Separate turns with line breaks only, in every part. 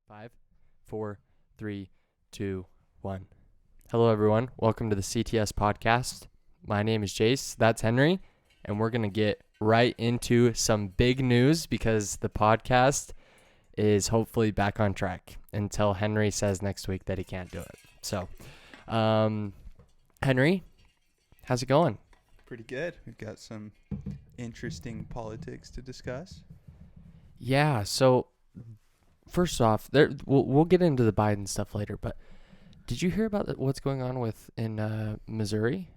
5, 4, 3, 2, 1. Hello, everyone. Welcome to the CTS podcast. My name is Jace. That's Henry. And we're going to get right into some big news because the podcast is hopefully back on track until Henry says next week that he can't do it. So, Henry, how's it going?
Pretty good. We've got some interesting politics to discuss.
Yeah, so first off, we'll get into the Biden stuff later, but did you hear about what's going on in Missouri?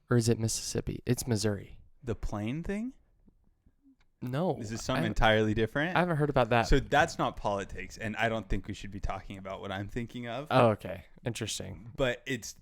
Or is it Mississippi? It's Missouri.
The plane thing?
No.
Is this something entirely different?
I haven't heard about that.
So that's not politics, and I don't think we should be talking about what I'm thinking of.
Oh, okay. Interesting.
But it's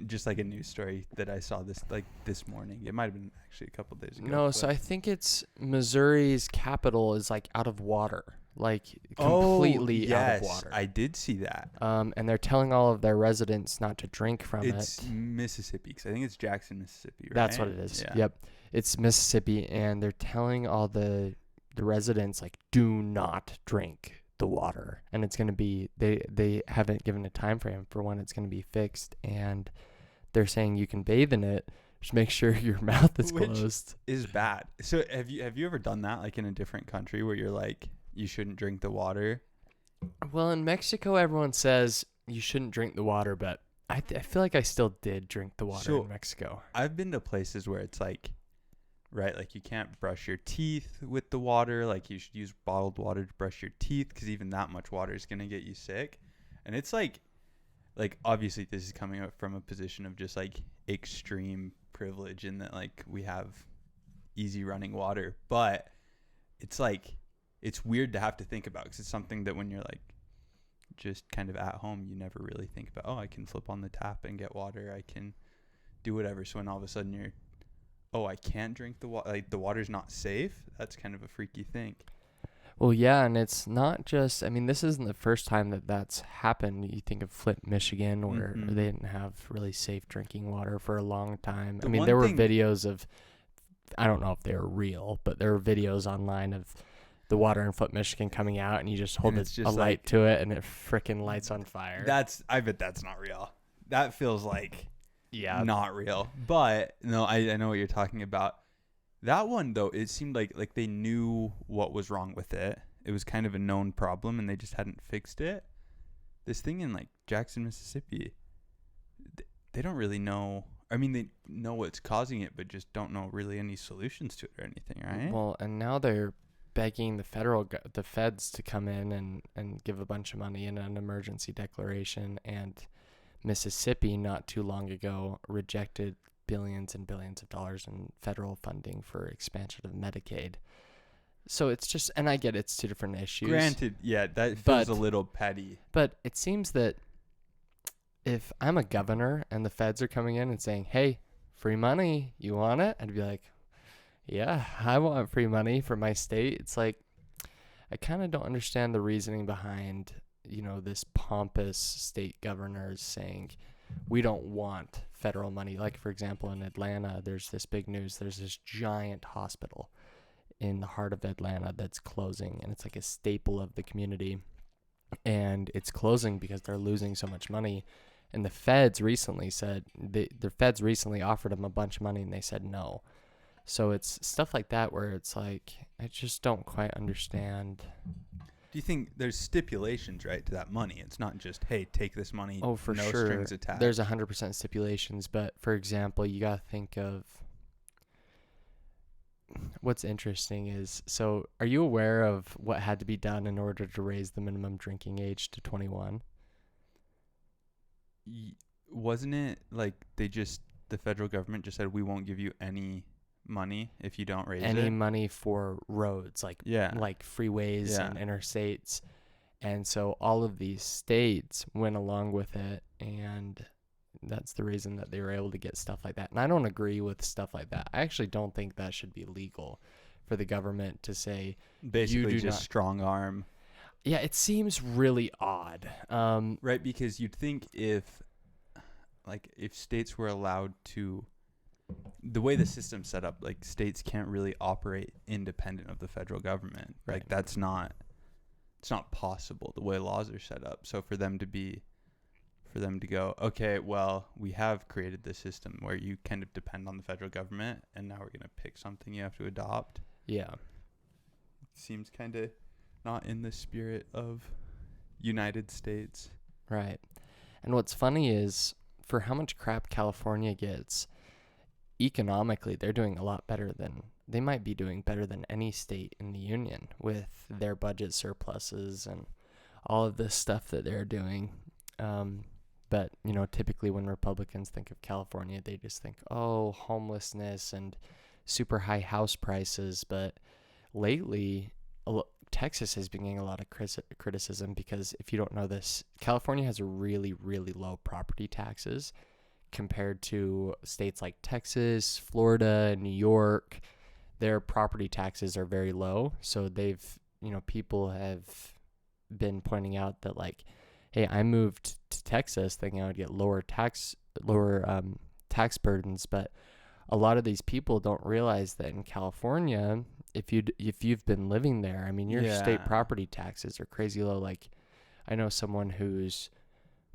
just like a news story that I saw this morning. It might have been actually a couple days ago.
No, so I think it's Missouri's capital is like out of water. Like completely out of water.
I did see that.
And they're telling all of their residents not to drink from it.
It's Mississippi, because I think it's Jackson, Mississippi, right?
That's what it is.
Yeah.
Yep. It's Mississippi, and they're telling all the residents, like, do not drink the water. And it's going to be, they haven't given a time frame for when it's going to be fixed. And they're saying you can bathe in it. Just make sure your mouth is closed.
Is bad. So have you ever done that, like in a different country, where you're like, you shouldn't drink the water?
Well, in Mexico, everyone says you shouldn't drink the water, but I feel like I still did drink the water in Mexico.
I've been to places where it's like, right, like you can't brush your teeth with the water. Like you should use bottled water to brush your teeth, because even that much water is going to get you sick. And it's like obviously this is coming up from a position of just like extreme privilege in that like we have easy running water. But it's like, it's weird to have to think about, because it's something that when you're like just kind of at home, you never really think about, oh, I can flip on the tap and get water. I can do whatever. So when all of a sudden you're, oh, I can't drink the water, like the water's not safe. That's kind of a freaky thing.
Well, yeah, and it's not just, I mean, this isn't the first time that that's happened. You think of Flint, Michigan, where they didn't have really safe drinking water for a long time. I mean, there were videos of, I don't know if they were real, but there were videos online of the water in Flint, Michigan coming out, and you just hold a light to it, and it freaking lights on fire.
I bet that's not real. That feels like not real. But no, I know what you're talking about. That one though, it seemed like they knew what was wrong with it. It was kind of a known problem, and they just hadn't fixed it. This thing in like Jackson, Mississippi, they don't really know. I mean, they know what's causing it, but just don't know really any solutions to it or anything, right?
Well, and now they're begging the feds to come in and give a bunch of money in an emergency declaration. And Mississippi not too long ago rejected billions and billions of dollars in federal funding for expansion of Medicaid. So it's just, and I get it's two different issues.
Granted, yeah, that feels a little petty.
But it seems that if I'm a governor and the feds are coming in and saying, hey, free money, you want it? I'd be like, yeah, I want free money for my state. It's like, I kind of don't understand the reasoning behind, this pompous state governors saying, we don't want federal money. Like, for example, in Atlanta, there's this big news. There's this giant hospital in the heart of Atlanta that's closing, and it's like a staple of the community. And it's closing because they're losing so much money. And the feds recently said, the feds recently offered them a bunch of money, and they said no. So it's stuff like that where it's like, I just don't quite understand.
Do you think there's stipulations, right, to that money? It's not just, hey, take this money.
Oh, for
no
sure.
Strings attached.
There's 100% stipulations. But, for example, you got to think of what's interesting is, so are you aware of what had to be done in order to raise the minimum drinking age to 21?
Wasn't it like the federal government just said, we won't give you any money if you don't raise
any money for roads, like freeways and interstates. And so all of these states went along with it, and that's the reason that they were able to get stuff like that. And I don't agree with stuff like that. I actually don't think that should be legal for the government to say,
basically you just strong arm.
Yeah, it seems really odd.
Right, because you'd think if states were allowed to, the way the system's set up, like states can't really operate independent of the federal government.
Right.
Like that's not it's not possible the way laws are set up. So for them to go, okay, well, we have created this system where you kind of depend on the federal government, and now we're going to pick something you have to adopt.
Yeah.
Seems kind of not in the spirit of United States.
Right. And what's funny is, for how much crap California gets, economically, they're doing a lot better than, they might be doing better than any state in the union with their budget surpluses and all of this stuff that they're doing. But, you know, typically when Republicans think of California, they just think, oh, homelessness and super high house prices. But lately, Texas has been getting a lot of criticism because, if you don't know this, California has really, really low property taxes compared to states like Texas, Florida, New York. Their property taxes are very low. So they've, you know, people have been pointing out that, like, hey, I moved to Texas thinking I would get lower tax burdens, but a lot of these people don't realize that in California, if you've been living there, I mean, your state property taxes are crazy low. Like, I know someone whose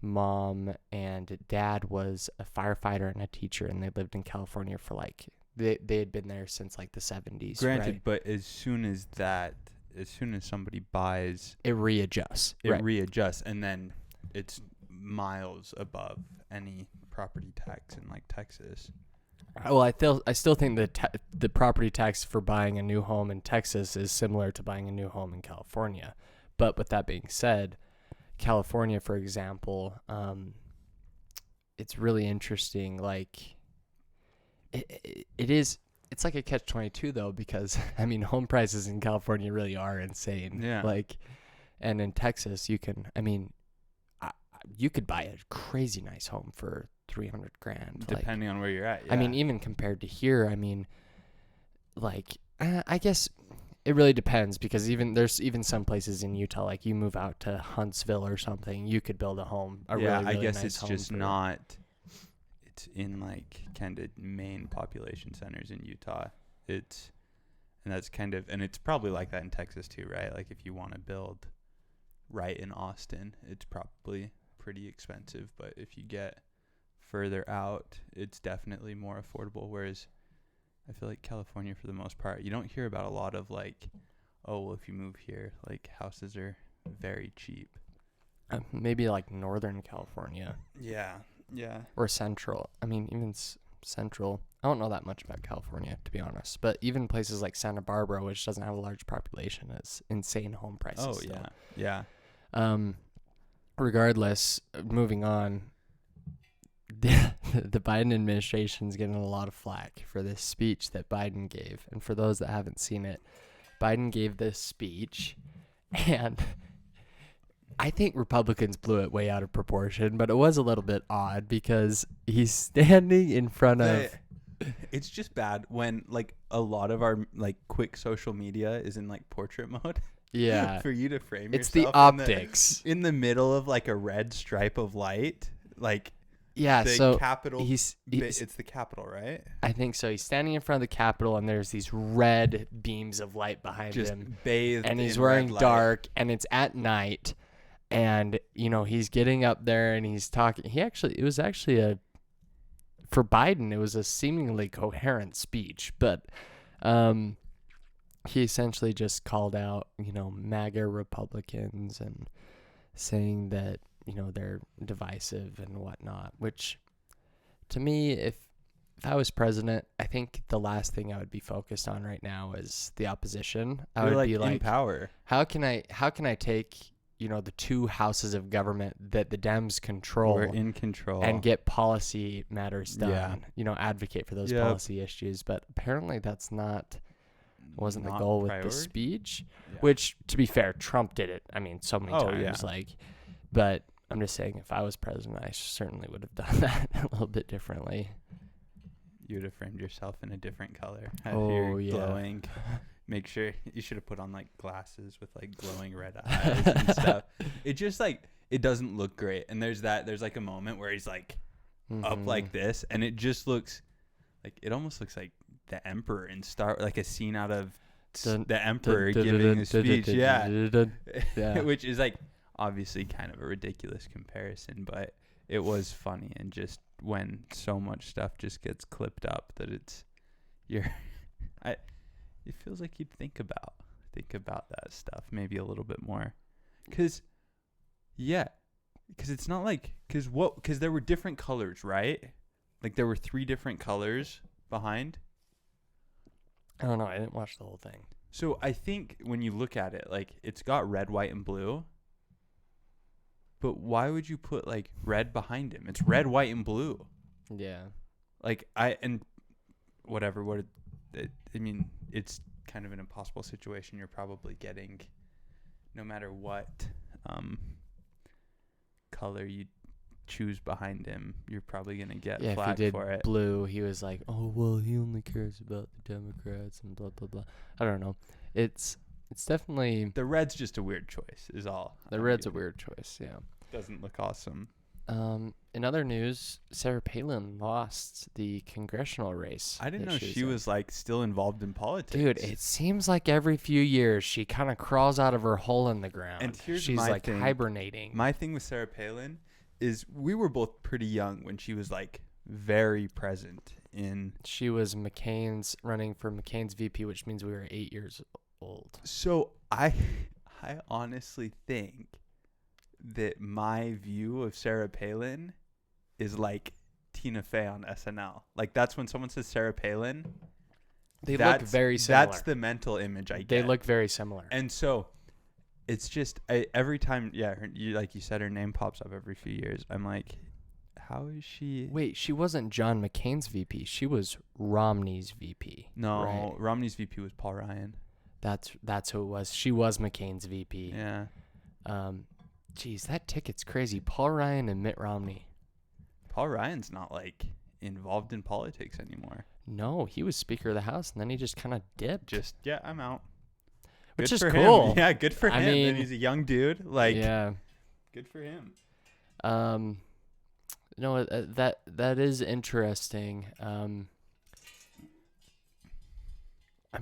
mom and dad was a firefighter and a teacher, and they lived in California for like they had been there since like the 70s.
Granted,
right?
but as soon as somebody buys,
It readjusts.
readjusts, and then it's miles above any property tax in like Texas.
Well, I still think that the property tax for buying a new home in Texas is similar to buying a new home in California. But with that being said, California, for example, it's really interesting. Like, it's like a catch-22 though, because I mean, home prices in California really are insane.
Yeah.
Like, and in Texas, you could buy a crazy nice home for $300,000,
Depending on where you're at. Yeah.
I mean, even compared to here, I mean, like, I guess it really depends, because there's some places in Utah, like you move out to Huntsville or something, you could build a home. Really,
I
really
guess
nice
it's
home
just
for,
not. It's in like kind of main population centers in Utah. And it's probably like that in Texas too, right? Like if you want to build right in Austin, it's probably pretty expensive, but if you get further out, it's definitely more affordable. Whereas I feel like California, for the most part, you don't hear about a lot of like, oh, well, if you move here, like houses are very cheap.
maybe like Northern California.
Yeah.
Or Central. I mean, even Central. I don't know that much about California, to be honest. But even places like Santa Barbara, which doesn't have a large population, has insane home prices.
Oh,
still.
yeah.
Regardless, moving on, the Biden administration's getting a lot of flack for this speech that Biden gave. And for those that haven't seen it, Biden gave this speech, and I think Republicans blew it way out of proportion, but it was a little bit odd because he's standing in front of...
It's just bad when like a lot of our like quick social media is in like portrait mode.
Yeah.
For you to frame
it's
yourself
the optics.
in the middle of like a red stripe of light. Like,
yeah,
the
so
Capitol,
he's
it's the Capitol, right?
I think so. He's standing in front of the Capitol, and there's these red beams of light behind
Just
him.
bathed
And he's
in
wearing
red light.
dark, and it's at night. And, you know, he's getting up there and he's talking. For Biden, it was a seemingly coherent speech, but he essentially just called out, you know, MAGA Republicans and saying that, you know, they're divisive and whatnot, which to me, if I was president, I think the last thing I would be focused on right now is the opposition. I would be like,
in power.
How can I take, you know, the two houses of government that the Dems control,
We're in control,
and get policy matters done,
Yeah.
you know, advocate for those
Yep.
policy issues. But apparently wasn't the goal with the speech,
Yeah.
which, to be fair, Trump did it. I mean, so many times,
yeah.
But I'm just saying, if I was president, I certainly would have done that a little bit differently.
You would have framed yourself in a different color. Have
Oh,
your
yeah.
glowing. Make sure you should have put on like glasses with like glowing red eyes and stuff. It just like, it doesn't look great. And there's like a moment where he's like up like this, and it just looks like, it almost looks like the Emperor in like a scene out of the emperor giving a speech. Yeah.
Yeah.
Which is like obviously kind of a ridiculous comparison, but it was funny. And just when so much stuff just gets clipped up that it feels like you'd think about that stuff maybe a little bit more. Cause it's not like, cause there were different colors, right? Like there were 3 different colors behind.
I don't know. I didn't watch the whole thing.
So I think when you look at it, like it's got red, white, and blue. But why would you put like red behind him? It's red, white, and blue.
Yeah.
Like I mean, it's kind of an impossible situation. You're probably getting, no matter what color you choose behind him, you're probably gonna get
Yeah, if he
flack
did
for it.
blue, he was like, "Oh well, he only cares about the Democrats and blah blah blah." I don't know. It's definitely
The red's just a weird choice, is all.
the red's a weird choice. Yeah.
Doesn't look awesome.
In other news, Sarah Palin lost the congressional race.
I didn't
that
know she was like still involved in politics.
Dude, it seems like every few years she kind of crawls out of her hole in the ground.
And here's
she's
my
like
thing.
hibernating.
My thing with Sarah Palin is we were both pretty young when she was like very present in.
She was running for McCain's VP, which means we were 8 years old.
So I honestly think that my view of Sarah Palin is like Tina Fey on SNL. Like that's when someone says Sarah Palin,
They look very similar.
That's the mental image I get.
They look very similar.
And so it's just every time, like you said, her name pops up every few years. I'm like, how is she?
Wait, she wasn't John McCain's VP. She was Romney's VP.
No,
right?
Romney's VP was Paul Ryan.
That's who it was. She was McCain's VP.
Yeah.
Geez, that ticket's crazy. Paul Ryan and Mitt Romney.
Paul Ryan's not like involved in politics anymore.
No, he was Speaker of the House, and then he just kind of dipped.
I'm out.
Which
Good
is
for
cool.
Him. Yeah, good for him.
I mean,
and he's a young dude. Like,
yeah.
Good for him.
No, that is interesting. I'm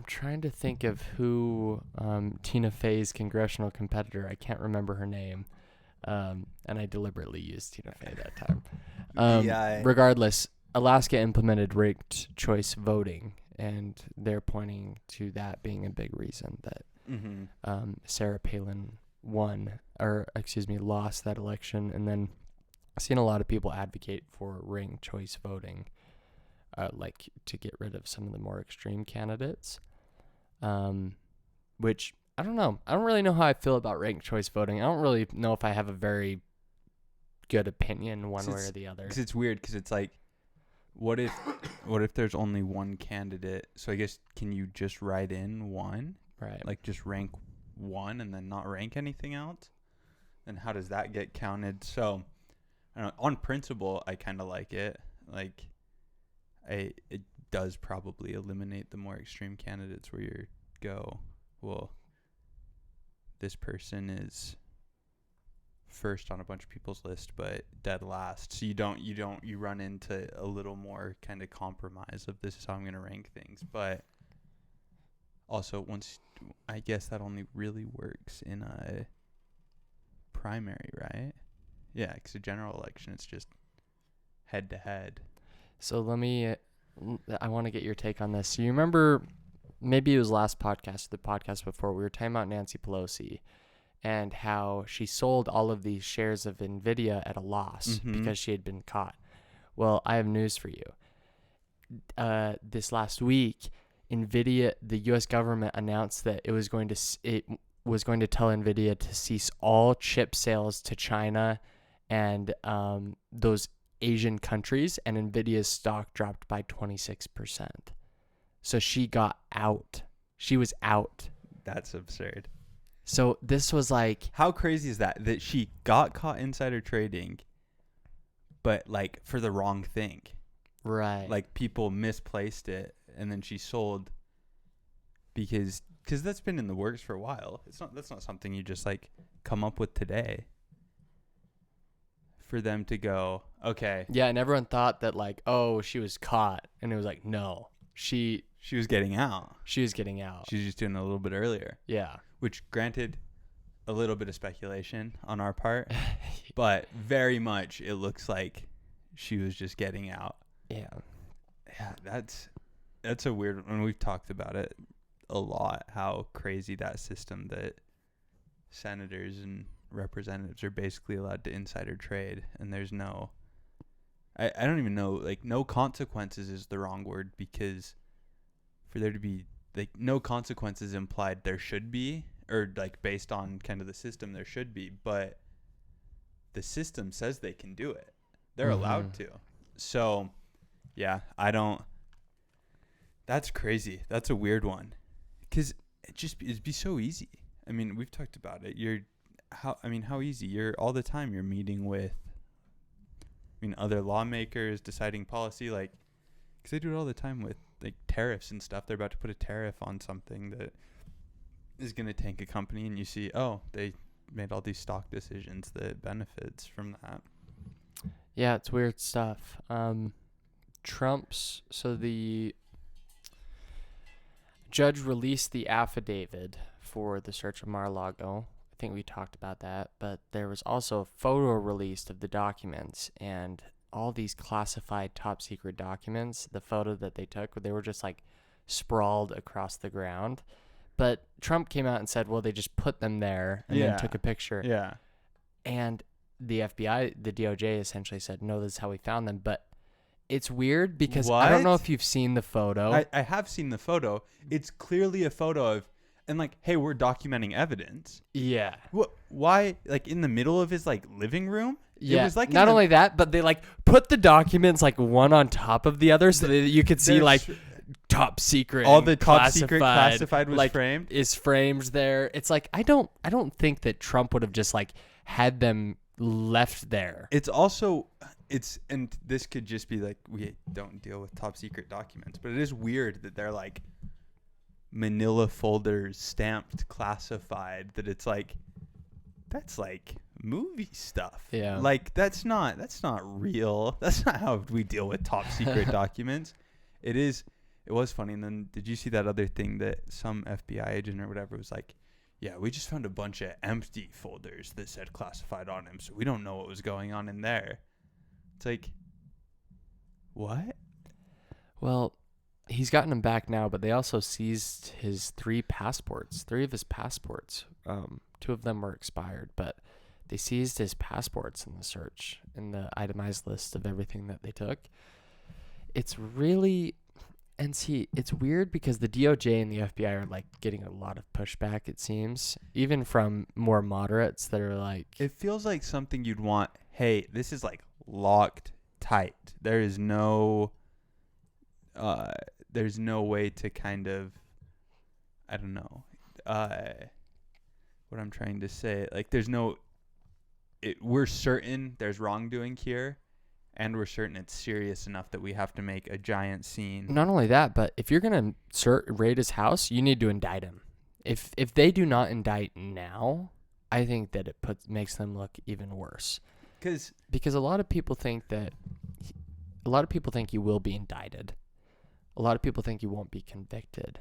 trying to think of who Tina Fey's congressional competitor. I can't remember her name. And I deliberately used Tina Fey that time. Regardless, Alaska implemented ranked choice voting, and they're pointing to that being a big reason that Sarah Palin lost that election. And then I've seen a lot of people advocate for ranked choice voting, like to get rid of some of the more extreme candidates, which I don't know. I don't really know how I feel about ranked choice voting. I don't really know if I have a very good opinion one way or the other.
Because it's weird, because it's like, what if there's only one candidate? So I guess, can you just write in one?
Right.
Like just rank one and then not rank anything else? Then how does that get counted? So I don't know, on principle, I kind of like it. Like, it does probably eliminate the more extreme candidates where you go, well, this person is first on a bunch of people's list, but dead last. So you run into a little more kind of compromise of this is how I'm going to rank things. But also, I guess that only really works in a primary, right? Yeah, because a general election, it's just head to head.
So I want to get your take on this. So you remember, maybe it was last podcast, the podcast before, we were talking about Nancy Pelosi and how she sold all of these shares of NVIDIA at a loss because she had been caught. Well, I have news for you. This last week, NVIDIA, the U.S. government announced that it was going to tell NVIDIA to cease all chip sales to China and those Asian countries, and NVIDIA's stock dropped by 26%. So she got out. She was out.
That's absurd.
So this was like...
How crazy is that she got caught insider trading, but like for the wrong thing.
Right.
Like people misplaced it, and then she sold because that's been in the works for a while. That's not something you just like come up with today. For them to go, okay.
Yeah, and everyone thought that like, oh, she was caught. And it was like, no,
She was getting out.
She was getting out.
She was just doing it a little bit earlier.
Yeah.
Which, granted, a little bit of speculation on our part, but very much it looks like she was just getting out.
Yeah.
Yeah, that's a weird one. We've talked about it a lot, how crazy that system that senators and representatives are basically allowed to insider trade, and there's no I don't even know, like, no consequences is the wrong word, because for there to be, like, no consequences implied there should be, or, like, based on kind of the system there should be, but the system says they can do it. They're allowed to. So, yeah, that's crazy. That's a weird one. Because it'd be so easy. I mean, we've talked about it. How easy? You're all the time you're meeting with, other lawmakers, deciding policy, like, because they do it all the time with, like, tariffs and stuff. They're about to put a tariff on something that is going to tank a company, and you see, oh, they made all these stock decisions that benefits from that.
Yeah, it's weird stuff. So the judge released the affidavit for the search of Mar-a-Lago. I think we talked about that, but there was also a photo released of the documents, and all these classified top secret documents, the photo that they took, they were just like sprawled across the ground. But Trump came out and said, well, they just put them there and then took a picture.
Yeah.
And the FBI, the DOJ essentially said, no, this is how we found them. But it's weird because I don't know if you've seen the photo.
I have seen the photo. It's clearly a photo of, and like, hey, we're documenting evidence.
Yeah.
Why, like, in the middle of his, like, living room?
Yeah.
It was like
not only that, but they, like, put the documents, like, one on top of the other so that you could see, like, top secret.
All the top secret classified was
like,
framed?
Is framed there. It's like, I don't think that Trump would have just, like, had them left there.
It's also, and this could just be, like, we don't deal with top secret documents, but it is weird that they're, like, manila folders stamped classified, that it's like, that's like movie stuff.
Yeah.
Like, that's not real. That's not how we deal with top secret documents. It was funny. And then did you see that other thing that some FBI agent or whatever was like, yeah, we just found a bunch of empty folders that said classified on them, so we don't know what was going on in there. It's like, what?
Well, he's gotten them back now, but they also seized his three of his passports. Two of them were expired, but they seized his passports in the search, in the itemized list of everything that they took. It's really, and see, it's weird because the DOJ and the FBI are, like, getting a lot of pushback, it seems, even from more moderates that are like,
it feels like something you'd want, hey, this is, like, locked tight. There's no way to kind of, I don't know, what I'm trying to say. Like, we're certain there's wrongdoing here, and we're certain it's serious enough that we have to make a giant scene.
Not only that, but if you're going to raid his house, you need to indict him. If they do not indict now, I think that it makes them look even worse. Because a lot of people think you will be indicted. A lot of people think you won't be convicted,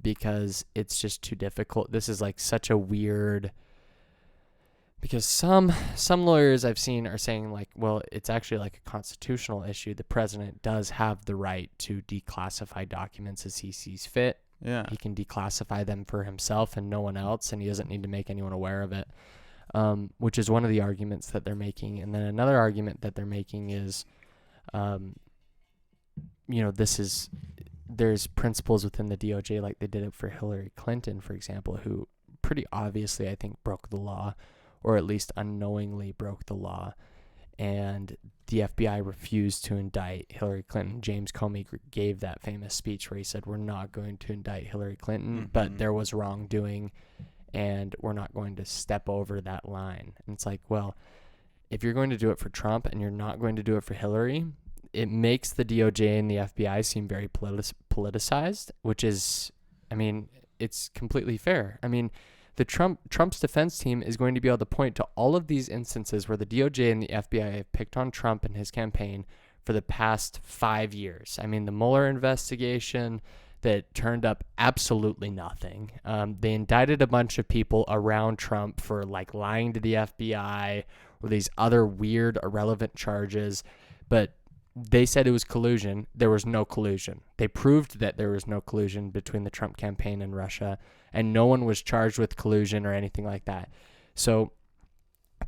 because it's just too difficult. This is, like, such a weird, because some lawyers I've seen are saying, like, well, it's actually like a constitutional issue. The president does have the right to declassify documents as he sees fit.
Yeah.
He can declassify them for himself and no one else, and he doesn't need to make anyone aware of it, which is one of the arguments that they're making. And then another argument that they're making is, there's principles within the DOJ, like they did it for Hillary Clinton, for example, who pretty obviously, I think, broke the law, or at least unknowingly broke the law. And the FBI refused to indict Hillary Clinton. James Comey gave that famous speech where he said, we're not going to indict Hillary Clinton, but there was wrongdoing, and we're not going to step over that line. And it's like, well, if you're going to do it for Trump and you're not going to do it for Hillary, it makes the DOJ and the FBI seem very politicized, which is, I mean, it's completely fair. I mean, Trump's defense team is going to be able to point to all of these instances where the DOJ and the FBI have picked on Trump and his campaign for the past 5 years. I mean, the Mueller investigation that turned up absolutely nothing. They indicted a bunch of people around Trump for like lying to the FBI or these other weird, irrelevant charges, but they said it was collusion. There was no collusion. They proved that there was no collusion between the Trump campaign and Russia, and no one was charged with collusion or anything like that. So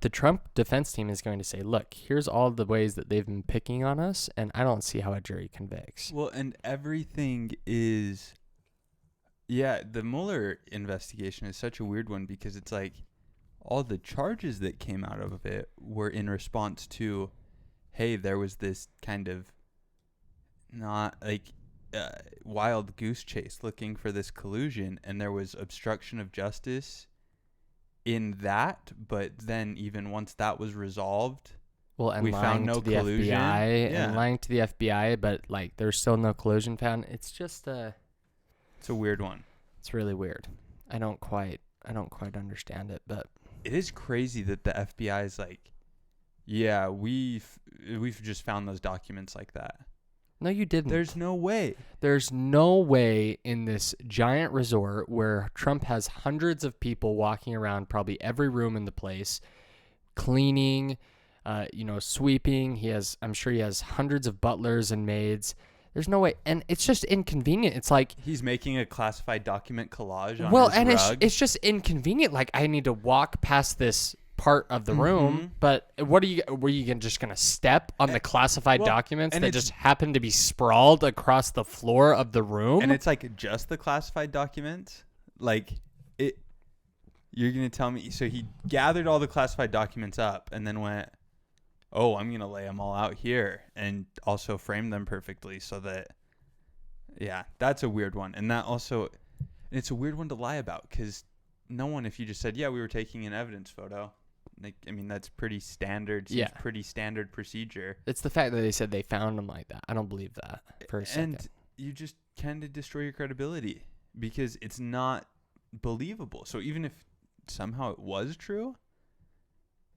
the Trump defense team is going to say, look, here's all the ways that they've been picking on us, and I don't see how a jury convicts.
Well, and everything is, yeah, the Mueller investigation is such a weird one because it's like all the charges that came out of it were in response to, hey, there was this kind of not like wild goose chase looking for this collusion, and there was obstruction of justice in that, but then even once that was resolved,
well, and
we
lying
found no
to the
collusion.
FBI
Yeah.
and lying to the FBI, but like there's still no collusion found. It's just
It's a weird one.
it's really weird. I don't quite understand it, but
It is crazy that the FBI is like, yeah, we've just found those documents like that.
no, you didn't.
There's no way.
There's no way in this giant resort where Trump has hundreds of people walking around probably every room in the place, cleaning, sweeping. I'm sure he has hundreds of butlers and maids. There's no way. And it's just inconvenient. It's like,
He's making a classified document collage on
well,
his
and
rug.
it's just inconvenient. Like I need to walk past this part of the room, but were you just gonna step on the classified documents
and
that
it's-
just happen to be sprawled across the floor of the room?
And it's like just the classified documents. Like it. You're gonna tell me? So he gathered all the classified documents up and then went, "Oh, I'm gonna lay them all out here and also frame them perfectly so that." Yeah, that's a weird one, and that also, it's a weird one to lie about because no one, if you just said, "Yeah, we were taking an evidence photo," like I mean that's pretty standard. Seems
Yeah.
pretty standard procedure.
It's the fact that they said they found him like that. I don't believe that for a second.
And you just kind of destroy your credibility because it's not believable. So even if somehow it was true,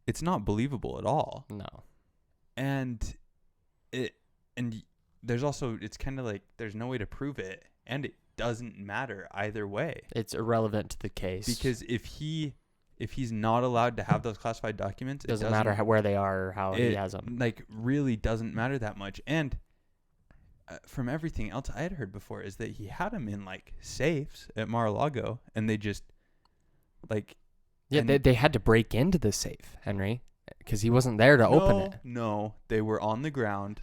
it's not believable at all.
No.
And there's also, it's kind of like there's no way to prove it, and it doesn't matter either way.
It's irrelevant to the case.
Because if he's not allowed to have those classified documents,
it doesn't matter where they are or how he has them.
Like really doesn't matter that much. And from everything else I had heard before is that he had them in like safes at Mar-a-Lago, and they just like
They had to break into the safe, Henry, because he wasn't there to open it.
No, they were on the ground,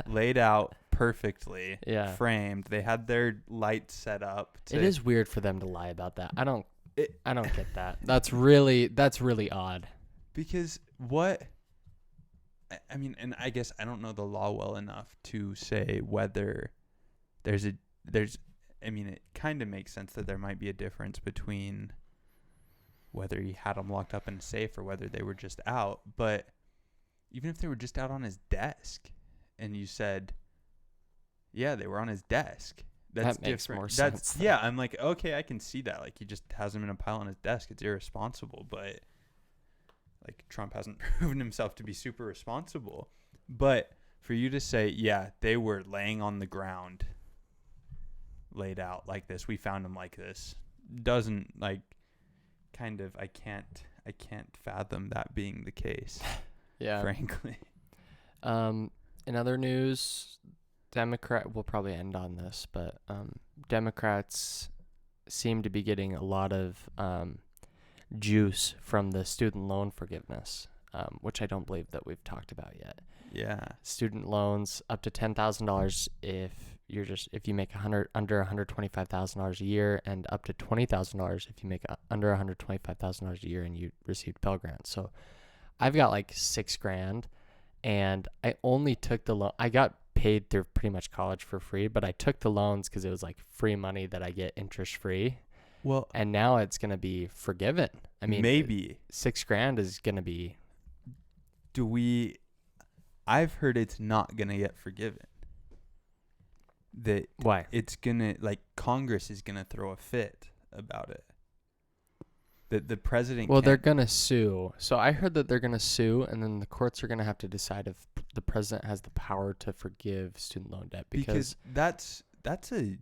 laid out perfectly,
Yeah.
framed. They had their lights set up.
It is weird for them to lie about that. I don't get that. That's really odd.
Because what I mean, and I guess I don't know the law well enough to say whether I mean, it kind of makes sense that there might be a difference between whether he had them locked up in a safe or whether they were just out. But even if they were just out on his desk and you said, yeah, they were on his desk, that's
That makes
different.
more
That's
sense,
yeah, I'm like, okay, I can see that. Like he just has them in a pile on his desk. It's irresponsible, but like Trump hasn't proven himself to be super responsible. But for you to say, yeah, they were laying on the ground, laid out like this, we found them like this, doesn't like kind of I can't fathom that being the case.
Yeah.
Frankly.
In other news, we'll probably end on this, but Democrats seem to be getting a lot of juice from the student loan forgiveness, which I don't believe that we've talked about yet.
Yeah.
Student loans up to $10,000 if you make under $125,000 a year, and up to $20,000 if you make under $125,000 a year and you received Pell Grants. So I've got like $6,000, and I only took the loan. I got paid through pretty much college for free, but I took the loans because it was like free money that I get interest free.
Well,
And now it's gonna be forgiven. I mean,
maybe
$6,000 is gonna be.
I've heard it's not gonna get forgiven. That
Why?
it's gonna, like, Congress is gonna throw a fit about it. The president
Well, they're
can't,
gonna sue. So I heard that they're gonna sue, and then the courts are gonna have to decide if the president has the power to forgive student loan debt,
because
because
that's a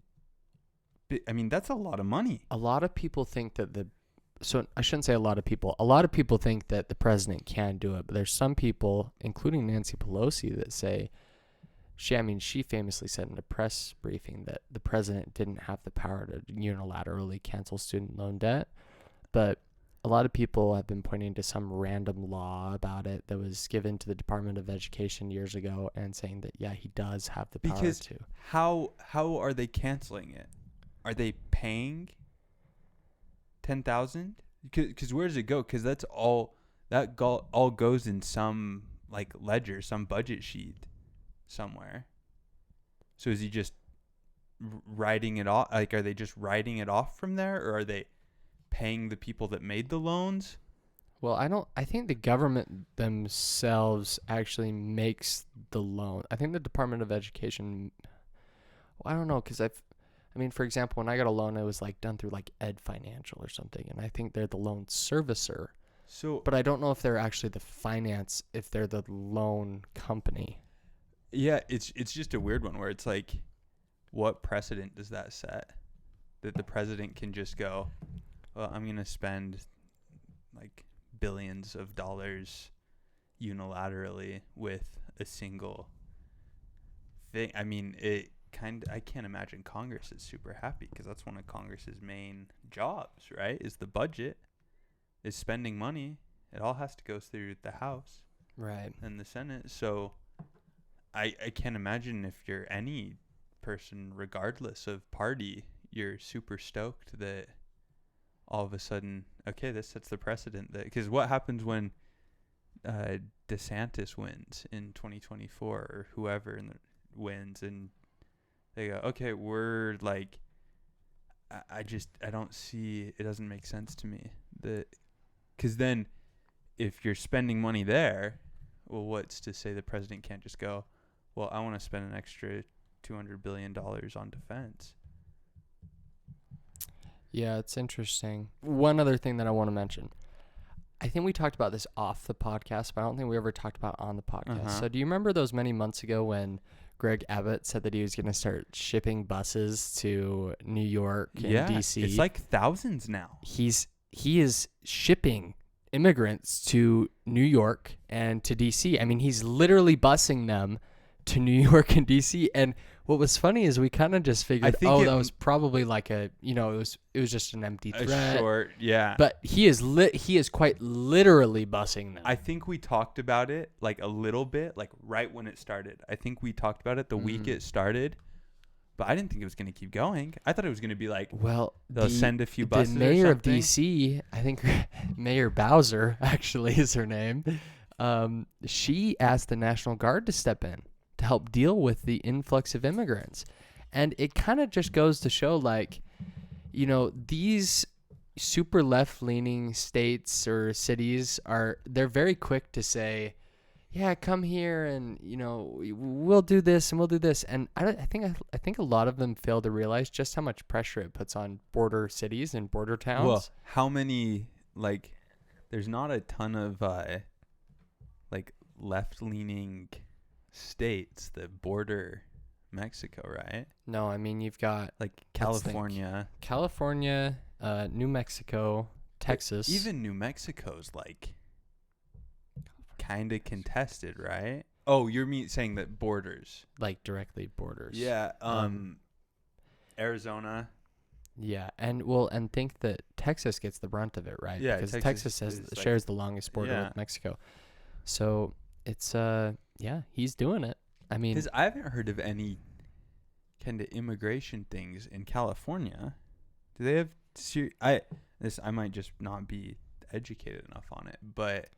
I mean, that's a lot of money.
a lot of people think that so I shouldn't say a lot of people. A lot of people think that the president can do it, but there's some people, including Nancy Pelosi, that say she famously said in a press briefing that the president didn't have the power to unilaterally cancel student loan debt. But a lot of people have been pointing to some random law about it that was given to the Department of Education years ago and saying that, yeah, he does have the power
Because
to.
how are they canceling it? Are they paying 10,000? Because where does it go? Because all goes in some like ledger, some budget sheet somewhere. So is he just writing it off? Like, are they just writing it off from there, or are they paying the people that made the loans?
Well, I think the government themselves actually makes the loan. I think the Department of Education, well, I don't know, because for example, when I got a loan, it was like done through like Ed Financial or something, and I think they're the loan servicer.
So,
But I don't know if they're actually if they're the loan company.
yeah, it's just a weird one where it's like, what precedent does that set? That the president can just go, well, I'm going to spend like billions of dollars unilaterally with a single thing. I mean, I can't imagine Congress is super happy, because that's one of Congress's main jobs, right? Is the budget, is spending money. It all has to go through the House
Right.
and the Senate. So I can't imagine if you're any person, regardless of party, you're super stoked that all of a sudden, okay, this sets the precedent. That, because what happens when DeSantis wins in 2024, or whoever wins, and they go, okay, we're like, I don't see, it doesn't make sense to me that, because then if you're spending money there, well, what's to say the president can't just go, well, I want to spend an extra $200 billion on defense?
Yeah, it's interesting. One other thing that I want to mention. I think we talked about this off the podcast, but I don't think we ever talked about it on the podcast.
Uh-huh.
So do you remember those many months ago when Greg Abbott said that he was going to start shipping buses to New York and DC?
It's like thousands now.
He is shipping immigrants to New York and to DC. I mean, he's literally busing them to New York and DC. And what was funny is we kind of just figured, that was probably like it was just an empty threat.
Short, yeah.
But he is quite literally busing them.
I think we talked about it like a little bit, like right when it started. I think we talked about it the week it started, but I didn't think it was going to keep going. I thought it was going to be like,
well,
they'll send a few buses.
The mayor
or
of DC, I think Mayor Bowser actually is her name. She asked the National Guard to step in to help deal with the influx of immigrants. And it kind of just goes to show, like, these super left-leaning states or cities they're very quick to say, yeah, come here and, we'll do this and we'll do this. And I think a lot of them fail to realize just how much pressure it puts on border cities and border towns.
Well, how many, like, there's not a ton of, like, left-leaning states that border Mexico, right?
No, I mean, you've got
like California,
New Mexico, Texas.
But even New Mexico's like kind of contested, right? Oh, you're saying that borders,
like directly borders.
Yeah. Arizona.
Yeah, and think that Texas gets the brunt of it, right?
Yeah,
because Texas shares the longest border with Mexico. So it's he's doing it. I mean,
because I haven't heard of any kind of immigration things in California. Do they have I might just not be educated enough on it, but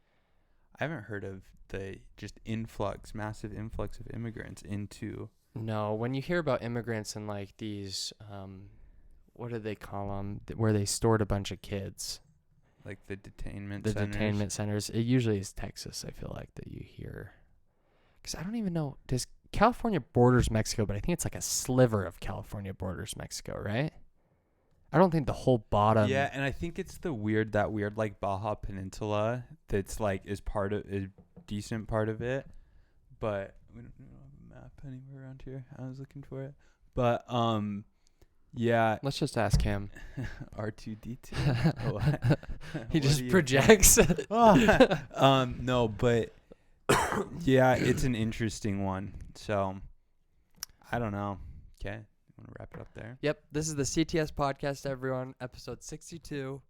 I haven't heard of the just massive influx of immigrants into.
No, when you hear about immigrants in like these, what do they call them, where they stored a bunch of kids?
Like the detainment
centers. It usually is Texas, I feel like, that you hear. Because I don't even know. Does California borders Mexico? But I think it's like a sliver of California borders Mexico, right? I don't think the whole bottom.
Yeah, and I think it's that weird like Baja Peninsula that's like is a decent part of it, but we don't have a map anywhere around here. I was looking for it, but yeah.
Let's just ask him.
R2D2.
He just projects.
No, but yeah, it's an interesting one. So I don't know. Okay, want to wrap it up there?
Yep. This is the CTS podcast, everyone. Episode 62.